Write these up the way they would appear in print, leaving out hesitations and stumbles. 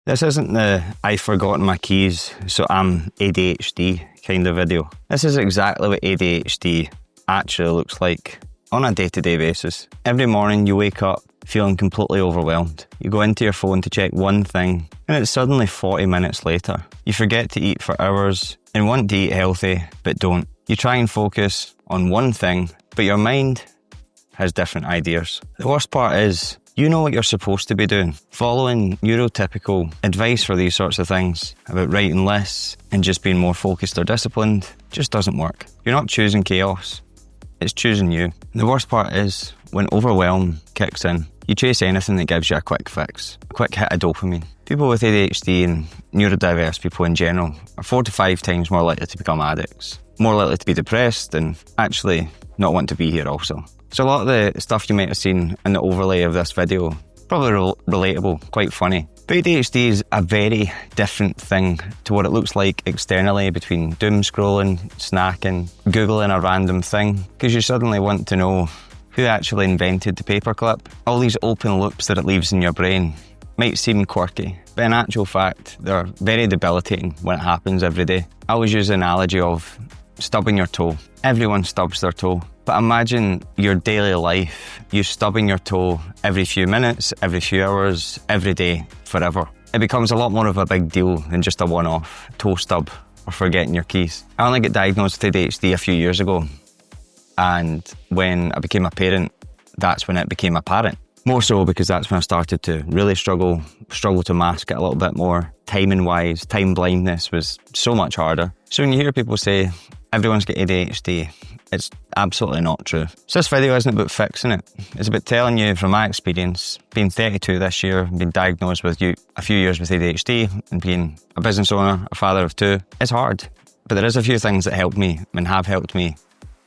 This isn't the I've forgotten my keys, so I'm ADHD kind of video. This is exactly what ADHD actually looks like on a day-to-day basis. Every morning you wake up feeling completely overwhelmed. You go into your phone to check one thing, and it's suddenly 40 minutes later. You forget to eat for hours and want to eat healthy, but don't. You try and focus on one thing, but your mind has different ideas. The worst part is, you know what you're supposed to be doing. Following neurotypical advice for these sorts of things about writing lists and just being more focused or disciplined just doesn't work. You're not choosing chaos, it's choosing you. The worst part is when overwhelm kicks in, you chase anything that gives you a quick fix, a quick hit of dopamine. People with ADHD and neurodiverse people in general are 4 to 5 times more likely to become addicts, more likely to be depressed and actually not want to be here also. So a lot of the stuff you might have seen in the overlay of this video, probably relatable, quite funny. But ADHD is a very different thing to what it looks like externally between doom scrolling, snacking, Googling a random thing, because you suddenly want to know who actually invented the paperclip. All these open loops that it leaves in your brain might seem quirky, but in actual fact, they're very debilitating when it happens every day. I always use the analogy of stubbing your toe. Everyone stubs their toe. But imagine your daily life, you stubbing your toe every few minutes, every few hours, every day, forever. It becomes a lot more of a big deal than just a one-off toe stub or forgetting your keys. I only got diagnosed with ADHD a few years ago. And when I became a parent, that's when it became apparent. More so because that's when I started to really struggle to mask it a little bit more. Timing-wise, time blindness was so much harder. So when you hear people say, everyone's got ADHD, it's absolutely not true. So this video isn't about fixing it. It's about telling you from my experience, being 32 this year, being diagnosed with a few years with ADHD and being a business owner, a father of 2. It's hard, but there is a few things that helped me and have helped me,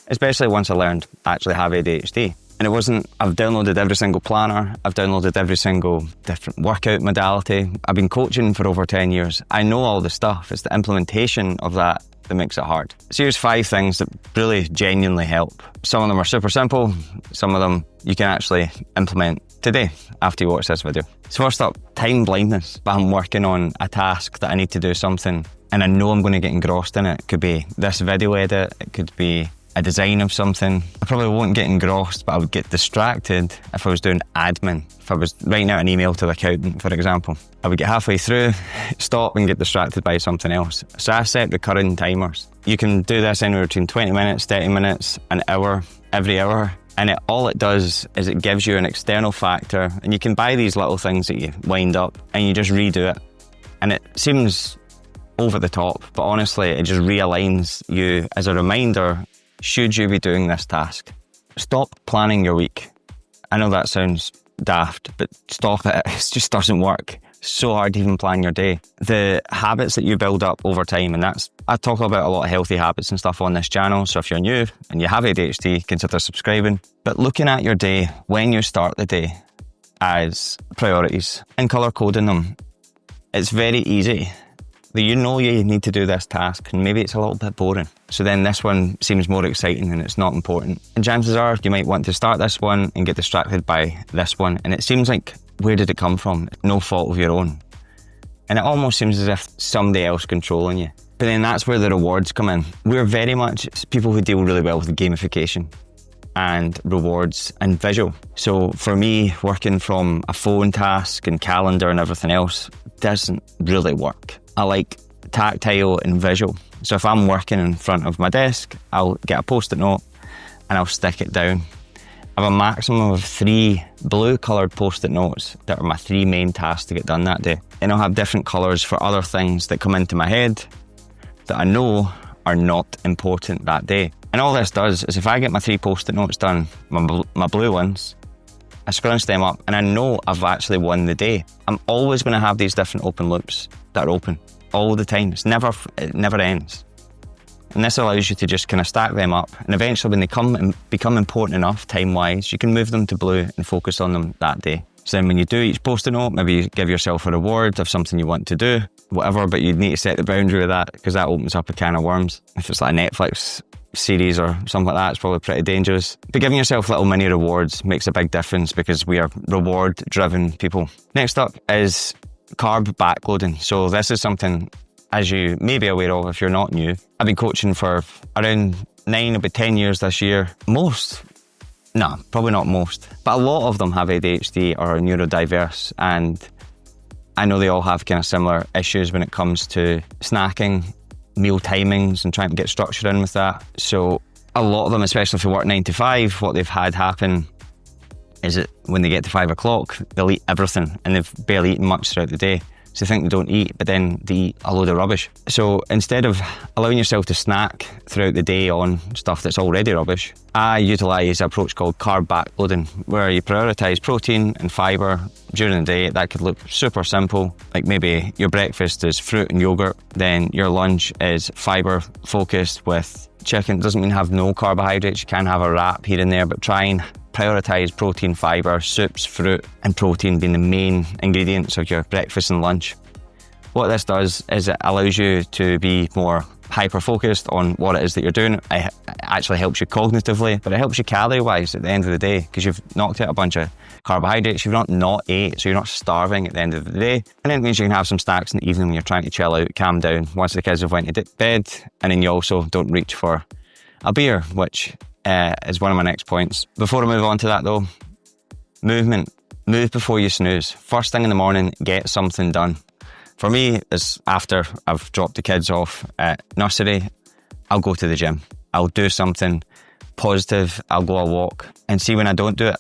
especially once I learned I actually have ADHD. And it wasn't, I've downloaded every single planner, I've downloaded every single different workout modality. I've been coaching for over 10 years. I know all the stuff. It's the implementation of that makes it hard. So here's 5 things that really genuinely help. Some of them are super simple, some of them you can actually implement today after you watch this video. So first up, time blindness. If I'm working on a task that I need to do something and I know I'm going to get engrossed in it, it could be this video edit, it could be a design of something. I probably won't get engrossed, but I would get distracted if I was doing admin. If I was writing out an email to the accountant, for example, I would get halfway through, stop and get distracted by something else. So I set recurring timers. You can do this anywhere between 20 minutes, 30 minutes, an hour, every hour. And all it does is it gives you an external factor, and you can buy these little things that you wind up and you just redo it. And it seems over the top, but honestly, it just realigns you as a reminder, should you be doing this task? Stop planning your week. I know that sounds daft, but stop it. It just doesn't work. It's so hard to even plan your day. The habits that you build up over time, and I talk about a lot of healthy habits and stuff on this channel, so if you're new and you have ADHD, consider subscribing. But looking at your day, when you start the day, as priorities and colour coding them, it's very easy. You know you need to do this task and maybe it's a little bit boring. So then this one seems more exciting and it's not important. And chances are you might want to start this one and get distracted by this one. And it seems like, where did it come from? No fault of your own. And it almost seems as if somebody else controlling you. But then that's where the rewards come in. We're very much people who deal really well with gamification and rewards and visual. So for me, working from a phone task and calendar and everything else doesn't really work. I like tactile and visual. So if I'm working in front of my desk, I'll get a post-it note and I'll stick it down. I have a maximum of 3 blue coloured post-it notes that are my 3 main tasks to get done that day. And I'll have different colours for other things that come into my head that I know are not important that day. And all this does is if I get my 3 post-it notes done, my blue ones, I scrunch them up and I know I've actually won the day. I'm always going to have these different open loops that are open all the time. It never ends. And this allows you to just kind of stack them up, and eventually when they become important enough time-wise, you can move them to blue and focus on them that day. So then when you do each post-it note, maybe you give yourself a reward of something you want to do, whatever, but you need to set the boundary with that because that opens up a can of worms. If it's like a Netflix series or something like that, it's probably pretty dangerous. But giving yourself little mini rewards makes a big difference because we are reward-driven people. Next up is carb backloading. So this is something, as you may be aware of if you're not new, I've been coaching for around 9, about 10 years this year. Probably not most, but a lot of them have ADHD or are neurodiverse, and I know they all have kind of similar issues when it comes to snacking, meal timings, and trying to get structure in with that. So a lot of them, especially if they work 9 to 5, what they've had happen is that when they get to 5 o'clock, they'll eat everything and they've barely eaten much throughout the day. So they think they don't eat, but then they eat a load of rubbish. So instead of allowing yourself to snack throughout the day on stuff that's already rubbish, I utilise an approach called carb backloading, where you prioritise protein and fibre during the day. That could look super simple, like maybe your breakfast is fruit and yoghurt, then your lunch is fibre focused with chicken. It doesn't mean have no carbohydrates, you can have a wrap here and there, but try and prioritise protein, fibre, soups, fruit and protein being the main ingredients of your breakfast and lunch. What this does is it allows you to be more hyper-focused on what it is that you're doing. It actually helps you cognitively, but it helps you calorie-wise at the end of the day, because you've knocked out a bunch of carbohydrates, you've not ate, so you're not starving at the end of the day. And it means you can have some snacks in the evening when you're trying to chill out, calm down, once the kids have went to bed, and then you also don't reach for a beer, which is one of my next points. Before I move on to that though, movement. Move before you snooze. First thing in the morning, get something done. For me, is after I've dropped the kids off at nursery, I'll go to the gym. I'll do something positive, I'll go a walk. And see, when I don't do it,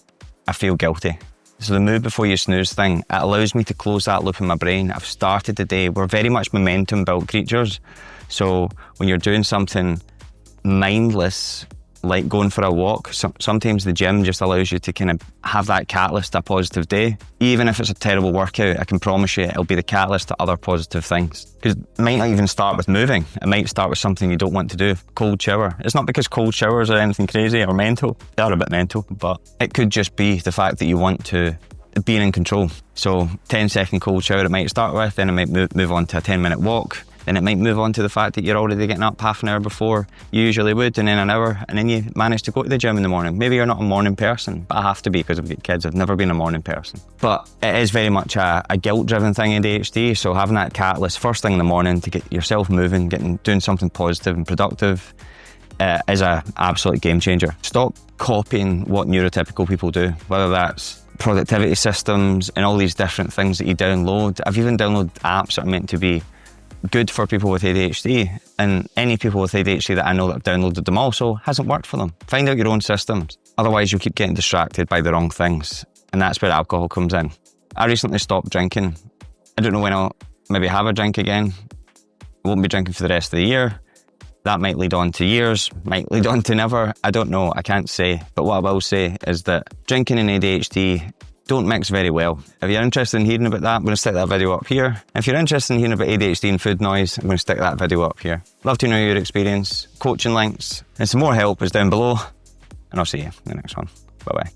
I feel guilty. So the move before you snooze thing, it allows me to close that loop in my brain. I've started the day. We're very much momentum built creatures. So when you're doing something mindless, like going for a walk, sometimes the gym just allows you to kind of have that catalyst to a positive day. Even if it's a terrible workout, I can promise you it'll be the catalyst to other positive things. Because it might not even start with moving. It might start with something you don't want to do. Cold shower. It's not because cold showers are anything crazy or mental. They are a bit mental, but it could just be the fact that you want to be in control. So 10-second cold shower it might start with, then it might move on to a 10-minute walk. Then it might move on to the fact that you're already getting up half an hour before you usually would, and then an hour, and then you manage to go to the gym in the morning. Maybe you're not a morning person, but I have to be because I've got kids. I've never been a morning person. But it is very much a guilt-driven thing in ADHD, so having that catalyst first thing in the morning to get yourself moving, doing something positive and productive is an absolute game changer. Stop copying what neurotypical people do, whether that's productivity systems and all these different things that you download. I've even downloaded apps that are meant to be good for people with ADHD, and any people with ADHD that I know that have downloaded them also hasn't worked for them. Find out your own systems. Otherwise you'll keep getting distracted by the wrong things, and that's where alcohol comes in. I recently stopped drinking. I don't know when I'll maybe have a drink again. I won't be drinking for the rest of the year. That might lead on to years, might lead on to never. I don't know, I can't say. But what I will say is that drinking and ADHD don't mix very well. If you're interested in hearing about that, I'm going to stick that video up here. If you're interested in hearing about ADHD and food noise, I'm going to stick that video up here. Love to know your experience, coaching links, and some more help is down below. And I'll see you in the next one. Bye-bye.